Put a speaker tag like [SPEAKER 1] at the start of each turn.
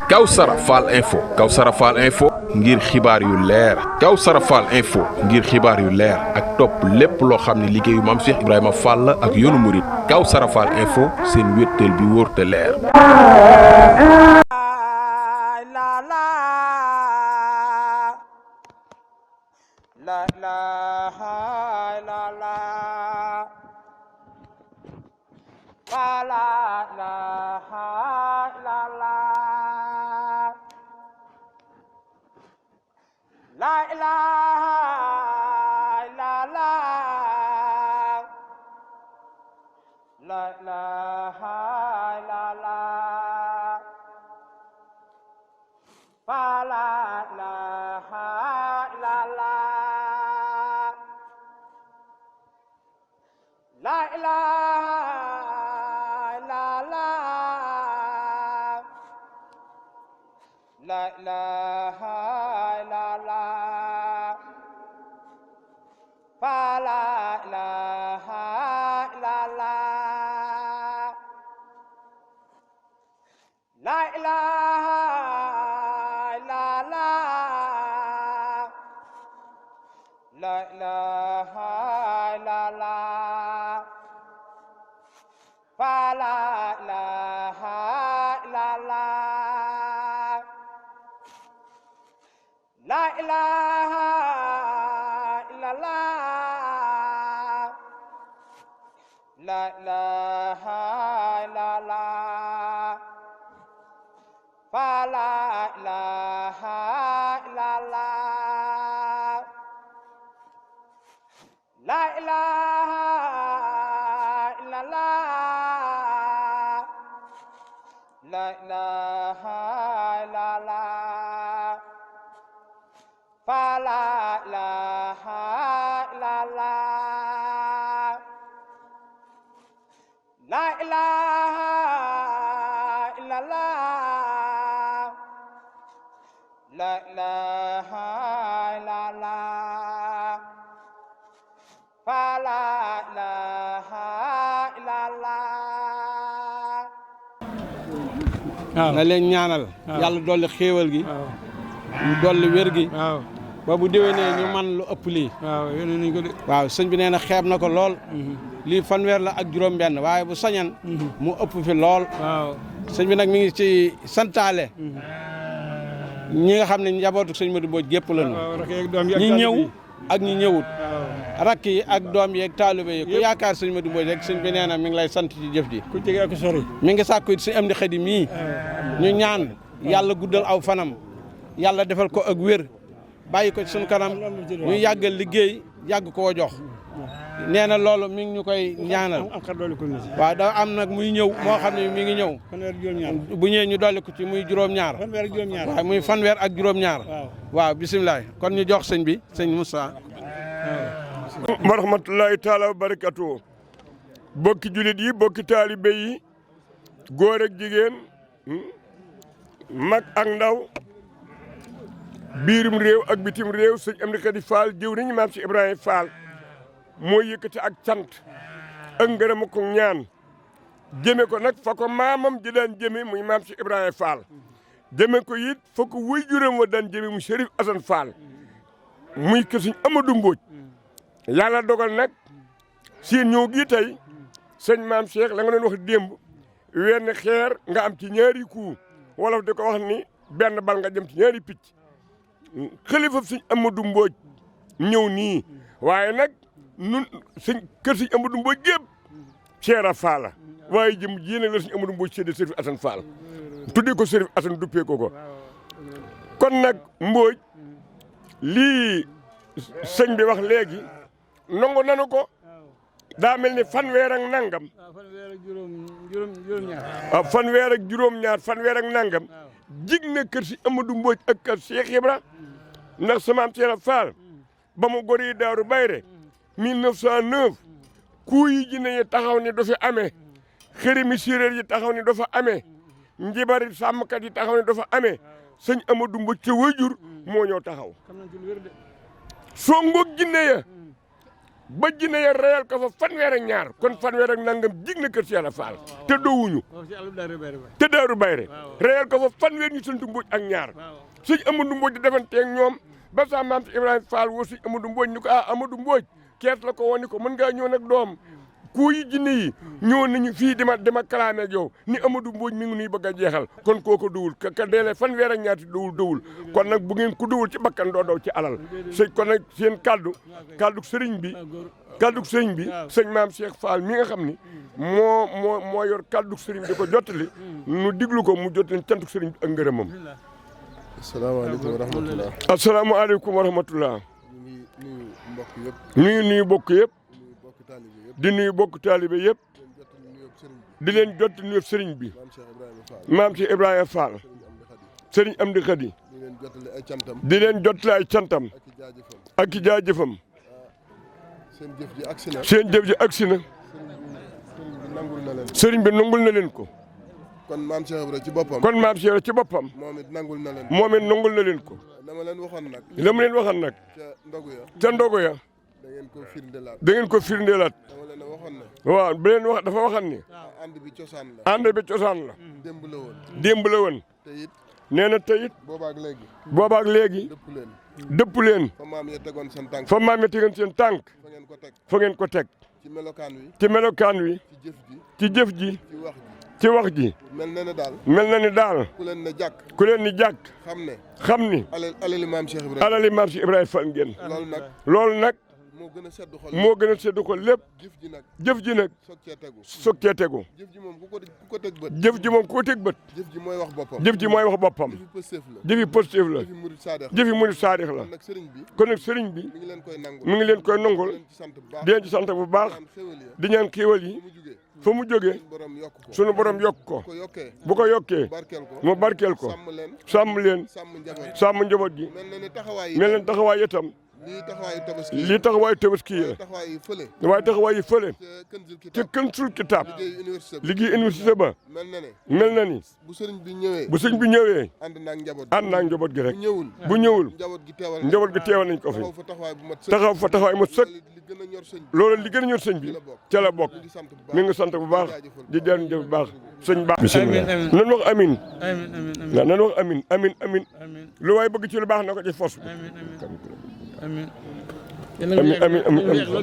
[SPEAKER 1] Kawsara Fall Info ngir xibaar yu leer Kawsara Fall Info ngir xibaar yu leer ak topp lépp loo xam ne liggéeyu Maam Cheikh Ibrahima Fall ak yoonu murit Kawsara Fall Info seen wéttal bi wóor te leer.
[SPEAKER 2] La ilaha illallah, la ilaha illallah, fa la ilaha illallah, la ilaha illallah, la ilaha fa la ilaha illallah, la ilaha illallah, la ilaha illallah, fa la ilaha illallah, la ilaha la ilaha illallah, fa la ilaha illallah, la ilaha illallah, la ilaha illallah, fa la ilaha illallah, la ilaha illallah, la ilaha illallah, fa la ilaha illallah.
[SPEAKER 3] waaw na leen ñaanal. yàlla dolli xéewal gi. ñu dolli wér gi. ba bu déwénee ñu man lu ëpp lii. waaw sëñ bi nee na xeeb na ko lool. lii fanweer la ak juróom-benn waaye bu sañan mu ëpp fi lool. sëñ bi nag mi ngi ci santaale. ñi nga xam ne njabootu sëñ Modou Mbodj gépp lañu. ñi ñëw ak ñi ñëwut. rakk yi ak doom yi ak taalibe yi ku yaakaar sëñ Modou Mbodj rek sëñ bi nee na mi ngi lay sant ci jëf ji.
[SPEAKER 4] ku jege ak sori.
[SPEAKER 3] mi ngi sàkku it si am di xëdi mii. ñu ñaan yàlla guddal aw fanam. yàlla defal ko ak wér. bàyyi ko ci suñu kanam ñu yàggal liggéey yàgg koo jox. nee na loolu mi ngi ñu koy ñaanal. waaw da am nag muy ñëw moo xam ne mi ngi ñëw. bu ñëwee ñu dolli ko ci muy juróom-ñaar. waaw muy fanweer ak juróom-ñaar. waaw bisimilah kon ñu jox sëñ bi sëñ Moussa.
[SPEAKER 4] wa rahmatullahi taala wa barakatuh. bokki julit yi bokki taalibe yi góor ak jigéen mag ak ndaw biirum réew ak bitim réew sëñ Amdi Khady Fall jëw nañu maam si Ibrahima Fall mooy yëkkati ak cant ak ngërëm ko ñaan jëme ko nag fa ko maamam ji daan jëme muy maam si Ibrahima Fall jëme ko it fa ko wuy juróom wa daan jëme mu Chérif Assane Fall muy kër sëñ Amadou Mbodj yàlla dogal nag seen ñëw gi tey sëñ maam Cheikh la nga doon wax démb wenn xeer nga am ci ñaari coup wolof di ko wax ni benn bal nga jëm ci ñaari picc xalifa sëñ Amadou Mbodj ñëw nii waaye nag nun kër sëñ Amadou Mbodj gépp Ceera Fall waaye jëm ji nag la sëñ Amadou Mbodj séddee Chérif Assane Fall tuddee ko Chérif Assane duppee ko kon nag Mbodj lii sëñ bi wax léegi nangu nanu ko daa mel ni fanweer ak nangam. fanweer ak juróom-ñaar fanweer ak nangam jig na kër si Amadou Mbodj ak kër Cheikh Ibra ndax sama am Ceera Fall ba mu gori Daaru Bayre 1909 ku yi jinne yi taxaw ni du fi amee xërimi séeréer yi taxaw ni du fa amee njibari sàmmkat yi taxaw ni du fa amee sëñ Amadou Mbodj ca wajur moo ñëw taxaw soo ngoog jinne ya ba jinne ya reyal ko fa fanweer ak ñaar kon fanweer ak nangam jig na kër Cheikh Fall te doowuñu te Daaru Bayre reyal ko fa fanweer ñu sant Mbodj ak ñaar sëñ Amadou Mbodj di defanteeg ñoom ba sa maam si Ibrahima Fall woo sëñ Amadou Mbodj ni ko Amadou Mbodj kees la ko woon ni ko mën ngaa ñëw nag doom ku yi jinne yi ñëwoon nañu fii dima kalaame ak yow ni Amadou Mbodj mi ngi nuy bëgg a jeexal kon kooko duwul ka deele fanweer ak ñaati duwul kon nag bu ngeen ku duwul ci bakkan doo daw ci alal sëñ kon nag seen kaddu sëriñ bi sëñ maam Cheikh Fall mi nga xam ni moo yor kaddu sëriñ di ko jottali nu diglu ko mu jottali cantuk sëriñ bi ak ngërëmam.
[SPEAKER 5] asalaamaaleykum wa rahmatulah.
[SPEAKER 4] asalaamaaleykum wa rahmatulah. ñu ngi nuyu mbokk yëpp. di nuyu bokk taalibe yëpp. di leen jot nuyu sëriñ bi. maam Cheikh Ibrahima Fall. sëriñ Amdi Khady. di leen jottali ay cantam. ak i jaajëfam. seen jëf ji agsi na. sëriñ bi nangul na leen ko.
[SPEAKER 5] kon maam Cheikh Ibrahima ci boppam.
[SPEAKER 4] kon maam Cheikh ci boppam.
[SPEAKER 5] moom it nangul na leen.
[SPEAKER 4] moom it nangul na leen ko.
[SPEAKER 5] dama leen waxoon nag.
[SPEAKER 4] la mu leen waxoon nag. ca ndogu ya.
[SPEAKER 5] da ngeen ko firndeelaat.
[SPEAKER 4] da ngeen ko firndeelaat.
[SPEAKER 5] dama leen waxoon ne.
[SPEAKER 4] waaw bu leen wax dafa waxoon ni.
[SPEAKER 5] ànd bi cosaan la.
[SPEAKER 4] ànd bi cosaan la.
[SPEAKER 5] démb la woon.
[SPEAKER 4] démb la woon.
[SPEAKER 5] te it.
[SPEAKER 4] nee na te it.
[SPEAKER 5] boobaak léegi.
[SPEAKER 4] boobaak léegi.
[SPEAKER 5] dëpp leen.
[SPEAKER 4] dëpp leen.
[SPEAKER 5] fa maam ya tegoon seen tànk.
[SPEAKER 4] fa maam ya tegoon seen tànk.
[SPEAKER 5] fa ngeen ko teg.
[SPEAKER 4] fa ngeen ko teg.
[SPEAKER 5] ci melokaan wi.
[SPEAKER 4] ci melokaan wi.
[SPEAKER 5] ci jëf ji.
[SPEAKER 4] ci jëf ji.
[SPEAKER 5] ci wax ji.
[SPEAKER 4] ci wax ji.
[SPEAKER 5] mel na ne daal.
[SPEAKER 4] mel na ni daal.
[SPEAKER 5] ku leen ne jàkk.
[SPEAKER 4] ku leen ni jàkk. xam ni.
[SPEAKER 5] alali maam Cheikh Ibrahima.
[SPEAKER 4] alali maam Cheikh Ibrahima Fall ngeen.
[SPEAKER 5] loolu nag.
[SPEAKER 4] moo gën a sedd xol.
[SPEAKER 5] moo gën a sedd xol lépp.
[SPEAKER 4] jëf ji nag. soog cee tegu.
[SPEAKER 5] jëf ji moom ku ko teg bët.
[SPEAKER 4] jëf ji moom ku ko teg bët.
[SPEAKER 5] jëf ji mooy wax boppam.
[SPEAKER 4] jëf ji mooy wax boppam. jëfi positif la. jëfi murid saadix la. kon nag sëriñ bi. mi ngi leen koy nangul. di leen ci sant bu baax. di ñaan xéewal yi. fa mu jógee sunu borom yokk ko bu ko yokkee mu barkeel ko sàmm leen sàmm njaboot gi mel leen taxawaay itam lii taxawaayu tabaski la waaye taxawaay yi fële ca Kanzul Kitaab liggéey université ba mel na ni bu sëriñ bi ñëwee ànd naag njaboot gi rek bu ñëwul njaboot gi teewal nañ ko fi taxaw fa taxawaay mu sëkk loolu li gën a ñor sëñ bi ca la bokk mi ngi sant bu baax di dellu jëf bu baax sëñ baax bismillah nan wax amin waaw nan wax amin lu waay bëgg ci lu baax na ko ci force bi amin